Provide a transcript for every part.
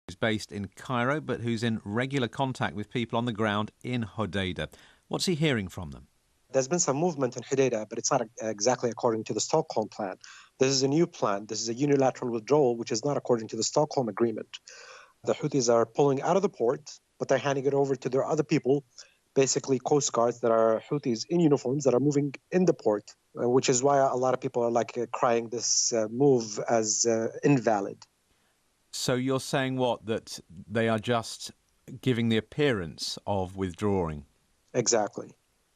who's based in Cairo, but who's in regular contact with people on the ground in Hodeidah. What's he hearing from them? There's been some movement in Hodeidah, but it's not exactly according to the Stockholm plan. This is a new plan. This is a unilateral withdrawal, which is not according to the Stockholm agreement. The Houthis are pulling out of the port, but they're handing it over to their other people, basically coast guards that are Houthis in uniforms that are moving in the port, which is why a lot of people are crying this move as invalid. So you're saying what? That they are just giving the appearance of withdrawing? Exactly.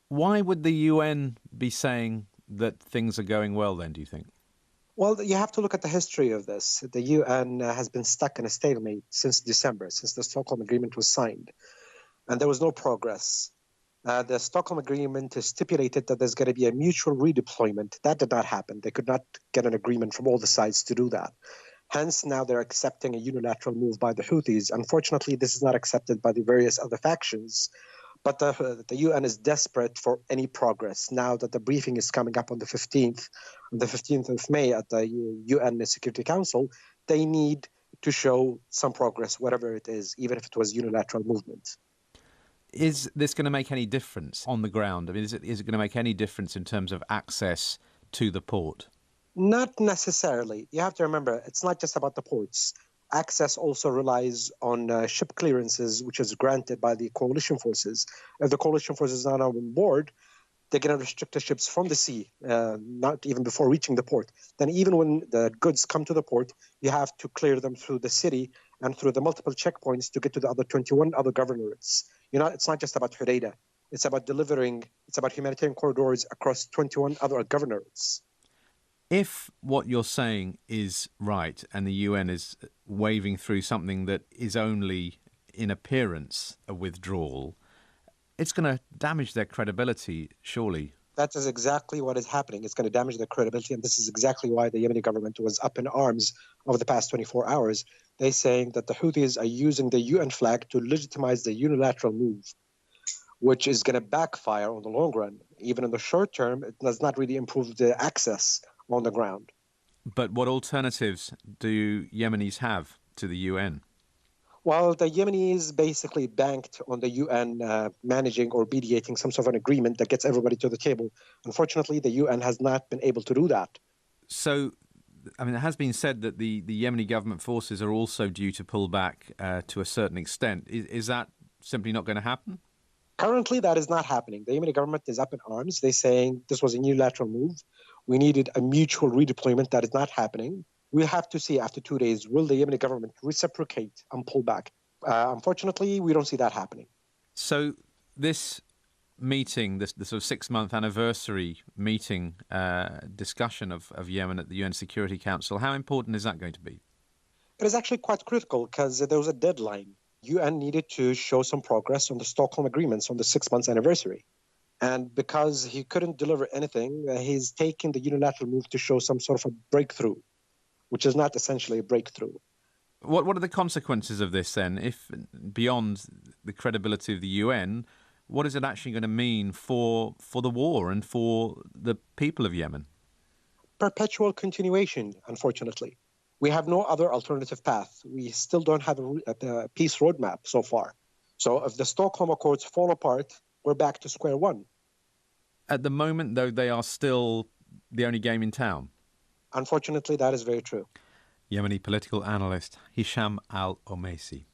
Why would the UN be saying that things are going well then, do you think? Well, you have to look at the history of this. The UN has been stuck in a stalemate since December, since the Stockholm Agreement was signed, and there was no progress. The Stockholm Agreement stipulated that there's going to be a mutual redeployment. That did not happen. They could not get an agreement from all the sides to do that. Hence, now they're accepting a unilateral move by the Houthis. Unfortunately, this is not accepted by the various other factions. But the UN is desperate for any progress. Now that the briefing is coming up on the 15th of May at the UN Security Council, they need to show some progress, whatever it is, even if it was unilateral movement. Is this going to make any difference on the ground? I mean, is it going to make any difference in terms of access to the port? Not necessarily. You have to remember, it's not just about the ports. Access also relies on ship clearances, which is granted by the coalition forces. If the coalition forces are not on board, they're going to restrict the ships from the sea, not even before reaching the port. Then even when the goods come to the port, you have to clear them through the city and through the multiple checkpoints to get to the other 21 other governorates. It's not just about Hodeidah. It's about humanitarian corridors across 21 other governorates. If what you're saying is right and the UN is waving through something that is only in appearance a withdrawal, it's going to damage their credibility, surely. That is exactly what is happening. It's going to damage their credibility, and this is exactly why the Yemeni government was up in arms over the past 24 hours. They're saying that the Houthis are using the UN flag to legitimize the unilateral move, which is going to backfire on the long run. Even in the short term, it does not really improve the access on the ground. But what alternatives do Yemenis have to the UN? Well, the Yemenis basically banked on the UN managing or mediating some sort of an agreement that gets everybody to the table. Unfortunately, the UN has not been able to do that. So, I mean, it has been said that the Yemeni government forces are also due to pull back to a certain extent. Is that simply not going to happen? Currently, that is not happening. The Yemeni government is up in arms. They're saying this was a unilateral move. We needed a mutual redeployment. That is not happening. We'll have to see after 2 days, will the Yemeni government reciprocate and pull back? Unfortunately, we don't see that happening. So this meeting, the sort of 6-month anniversary meeting, discussion of Yemen at the UN Security Council, how important is that going to be? It is actually quite critical because there was a deadline. UN needed to show some progress on the Stockholm agreements on the 6 months anniversary. And because he couldn't deliver anything, he's taking the unilateral move to show some sort of a breakthrough, which is not essentially a breakthrough. What are the consequences of this then? If beyond the credibility of the UN, what is it actually going to mean for the war and for the people of Yemen? Perpetual continuation, unfortunately. We have no other alternative path. We still don't have a peace roadmap so far. So if the Stockholm Accords fall apart, we're back to square one. At the moment, though, they are still the only game in town. Unfortunately, that is very true. Yemeni political analyst Hisham Al-Omeisy.